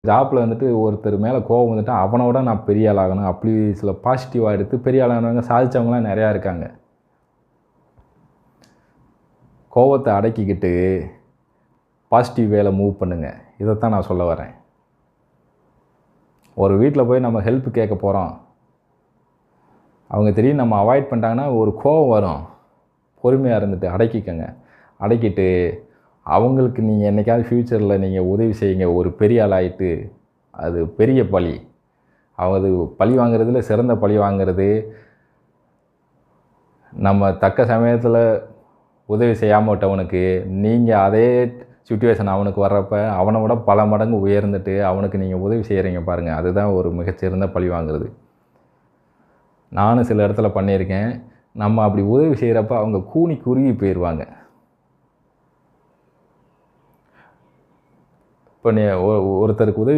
ஜாப்ல வந்துட்டு ஒருத்தர் மேலே கோவம் வந்துட்டா அவனோட நான் பெரிய ஆள் ஆகணும் அப்படி சில பாசிட்டிவாக எடுத்து பெரிய ஆளானவங்க சாதித்தவங்களாம் நிறையா இருக்காங்க. கோவத்தை அடக்கிக்கிட்டு பாசிட்டிவ் வேல மூவ் பண்ணுங்கள். இதைத்தான் நான் சொல்ல வரேன். ஒரு வீட்டில் போய் நம்ம ஹெல்ப் கேட்க போகிறோம். அவங்க திடீர்னு நம்ம அவாய்ட் பண்ணிட்டாங்கன்னா ஒரு கோவம் வரும். பொறுமையாக இருந்துட்டு அடக்கிக்கங்க. அடக்கிட்டு அவங்களுக்கு நீங்கள் என்றைக்காவது ஃப்யூச்சரில் நீங்கள் உதவி செய்யுங்க. ஒரு பெரிய ஆள் ஆகிட்டு அது பெரிய பழி. அது பழி வாங்குறதுல சிறந்த பழி வாங்குறது நம்ம தக்க சமயத்தில் உதவி செய்யாமல் விட்டவனுக்கு நீங்கள் அதே சிச்சுவேஷன் அவனுக்கு வர்றப்ப அவனை விட பல மடங்கு உயர்ந்துட்டு அவனுக்கு நீங்கள் உதவி செய்கிறீங்க பாருங்கள். அதுதான் ஒரு மிகச்சிறந்த பழி வாங்குறது. நானும் சில இடத்துல பண்ணியிருக்கேன். நம்ம அப்படி உதவி செய்கிறப்ப அவங்க கூனி குறுகி போயிடுவாங்க. இப்போ ஒருத்தருக்கு உதவி